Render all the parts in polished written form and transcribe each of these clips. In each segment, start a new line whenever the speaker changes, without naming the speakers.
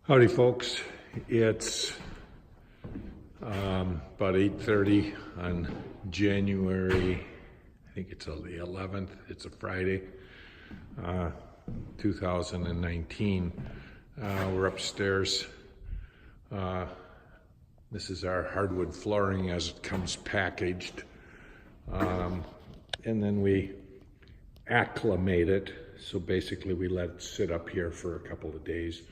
Howdy folks, it's about 8:30 on January, I think it's the 11th, it's a Friday, 2019. We're upstairs. This is our hardwood flooring as it comes packaged. And then we acclimate it. So basically we let it sit up here for a couple of days.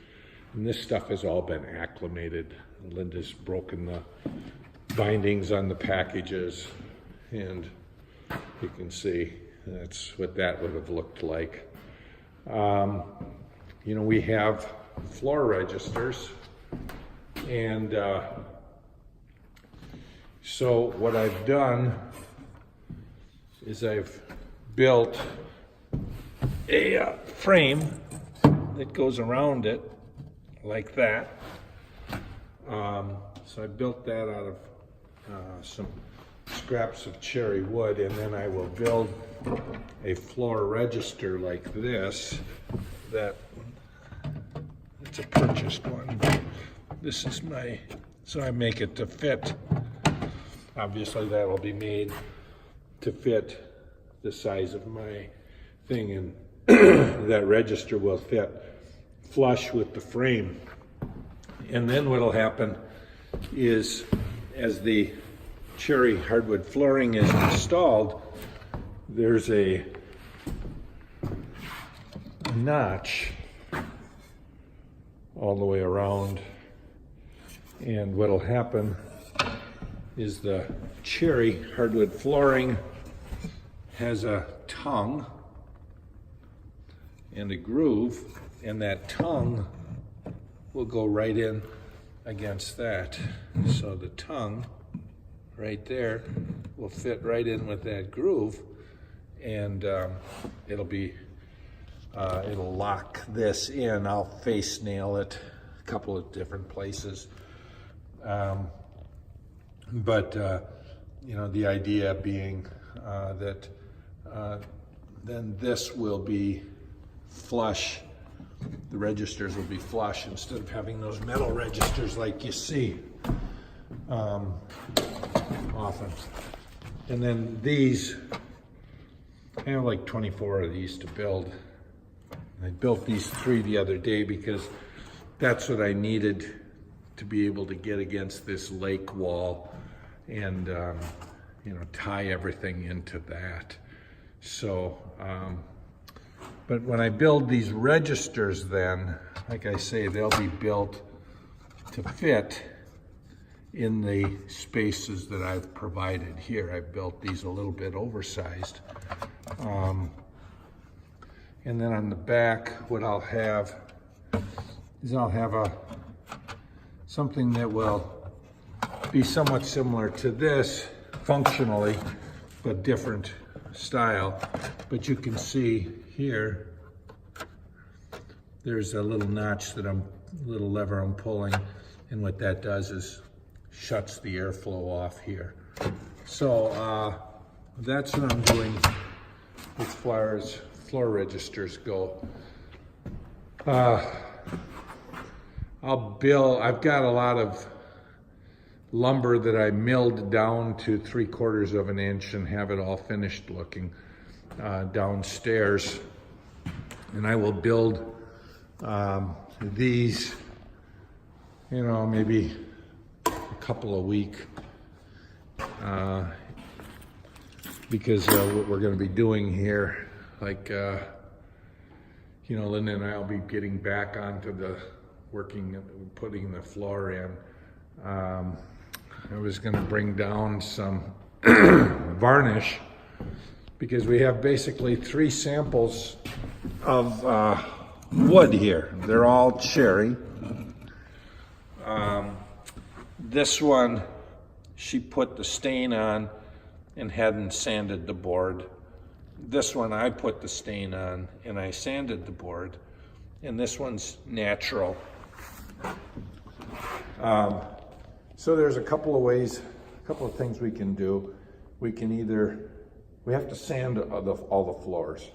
And this stuff has all been acclimated. Linda's broken the bindings on the packages, and you can see that's what that would have looked like. We have floor registers, and so what I've done is I've built a frame that goes around it like that. So I built that out of some scraps of cherry wood, and then I will build a floor register like this. It's a purchased one. This is so I make it to fit. Obviously that will be made to fit the size of my thing, and that register will fit flush with the frame. And then what'll happen is, as the cherry hardwood flooring is installed, there's a notch all the way around, and what'll happen is the cherry hardwood flooring has a tongue and a groove, and that tongue will go right in against that. So the tongue right there will fit right in with that groove, and it'll lock this in. I'll face nail it a couple of different places. But the idea being that then this will be flush. The registers will be flush instead of having those metal registers like you see often. And then these, I have like 24 of these to build. I built these 3 the other day because that's what I needed to be able to get against this lake wall and tie everything into that. So but when I build these registers, then, like I say, they'll be built to fit in the spaces that I've provided here. I've built these a little bit oversized. And then on the back, what I'll have is something that will be somewhat similar to this functionally, but different style. But you can see here, there's a little notch little lever I'm pulling, and what that does is shuts the airflow off here. So that's what I'm doing as far as floor registers go. I've got a lot of lumber that I milled down to 3/4 of an inch and have it all finished looking downstairs, and I will build these, maybe a couple a week, because what we're going to be doing here, like Linda and I will be getting back onto the putting the floor in. I was going to bring down some varnish, because we have basically 3 samples of wood here. They're all cherry. This one, she put the stain on and hadn't sanded the board. This one, I put the stain on and I sanded the board. And this one's natural. So there's a couple of ways, a couple of things we can do. We have to sand all the floors.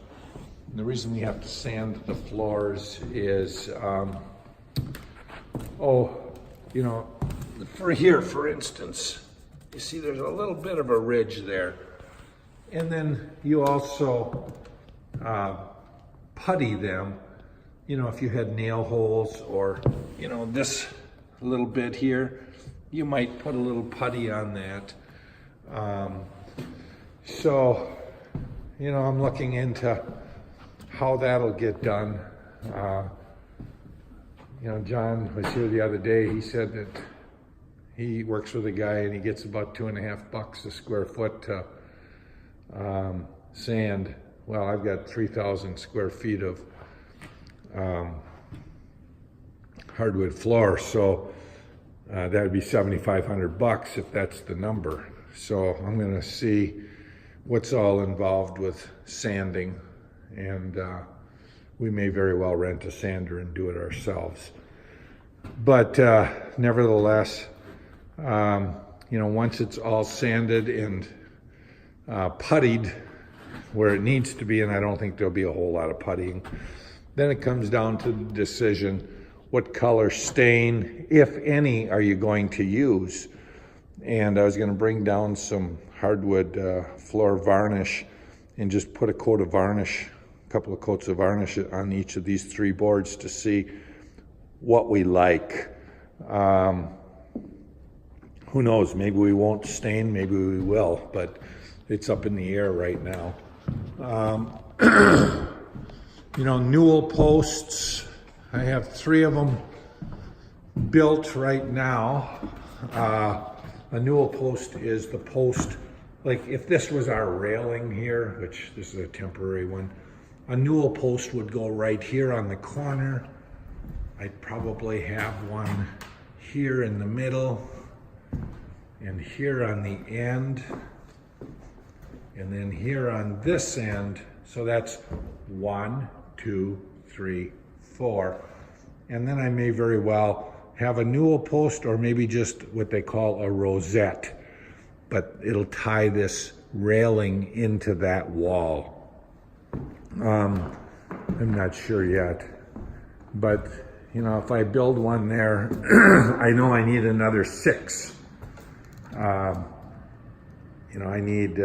And the reason we have to sand the floors is oh, you know, for here, for instance, you see there's a little bit of a ridge there. And then you also putty them, you know, if you had nail holes or, you know, this little bit here, you might put a little putty on that. So, you know, I'm looking into how that'll get done. You know, John was here the other day. He said that he works with a guy and he gets about $2.50 a square foot to sand. Well, I've got 3,000 square feet of hardwood floor, so that would be $7,500 if that's the number. So I'm going to see what's all involved with sanding, and we may very well rent a sander and do it ourselves. But nevertheless, you know, once it's all sanded and puttied where it needs to be, and I don't think there'll be a whole lot of puttying, then it comes down to the decision, what color stain, if any, are you going to use? And I was going to bring down some hardwood floor varnish and just put a coat of varnish, a couple of coats of varnish on each of these 3 boards to see what we like. Who knows, maybe we won't stain, maybe we will, but it's up in the air right now. You know, newel posts, I have 3 of them built right now. A newel post is the post, like if this was our railing here, which this is a temporary one, a newel post would go right here on the corner. I'd probably have one here in the middle and here on the end, and then here on this end. So that's 1, 2, 3, 4. And then I may very well have a newel post, or maybe just what they call a rosette, but it'll tie this railing into that wall. I'm not sure yet, but you know, if I build one there, I know I need another 6. You know, I need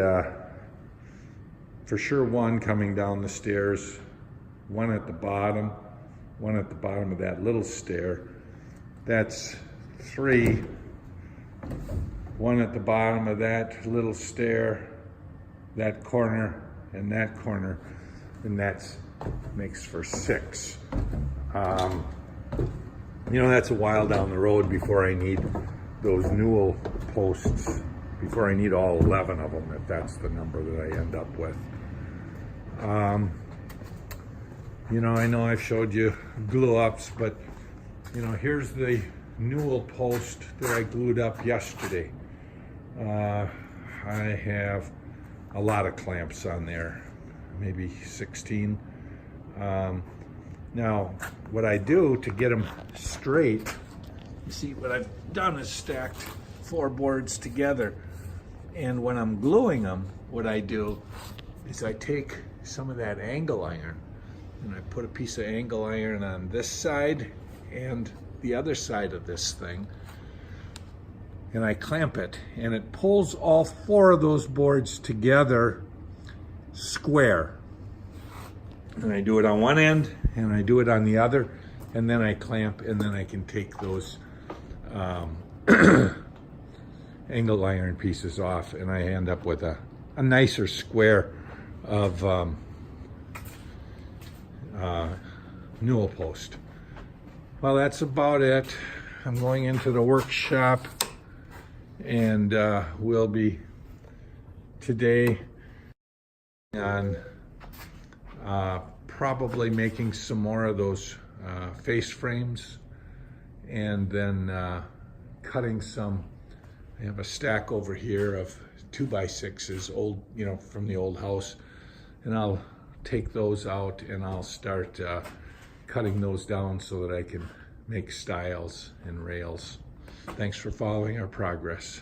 for sure 1 coming down the stairs, 1 at the bottom, 1 at the bottom of that little stair. That's 3. 1 at the bottom of that little stair, that corner, and that corner, and that's makes for 6. You know, that's a while down the road before I need those newel posts, before I need all 11 of them, if that's the number that I end up with. You know I've showed you glue-ups, but you know, here's the newel post that I glued up yesterday. I have a lot of clamps on there, maybe 16. Now, what I do to get them straight, you see what I've done is stacked 4 boards together. And when I'm gluing them, what I do is I take some of that angle iron and I put a piece of angle iron on this side and the other side of this thing, and I clamp it, and it pulls all 4 of those boards together square. And I do it on one end and I do it on the other, and then I clamp, and then I can take those angle iron pieces off, and I end up with a nicer square of newel post. Well, that's about it. I'm going into the workshop, and we'll be today on probably making some more of those face frames, and then cutting some. I have a stack over here of 2x6s, old, you know, from the old house, and I'll take those out and I'll start cutting those down so that I can make stiles and rails. Thanks for following our progress.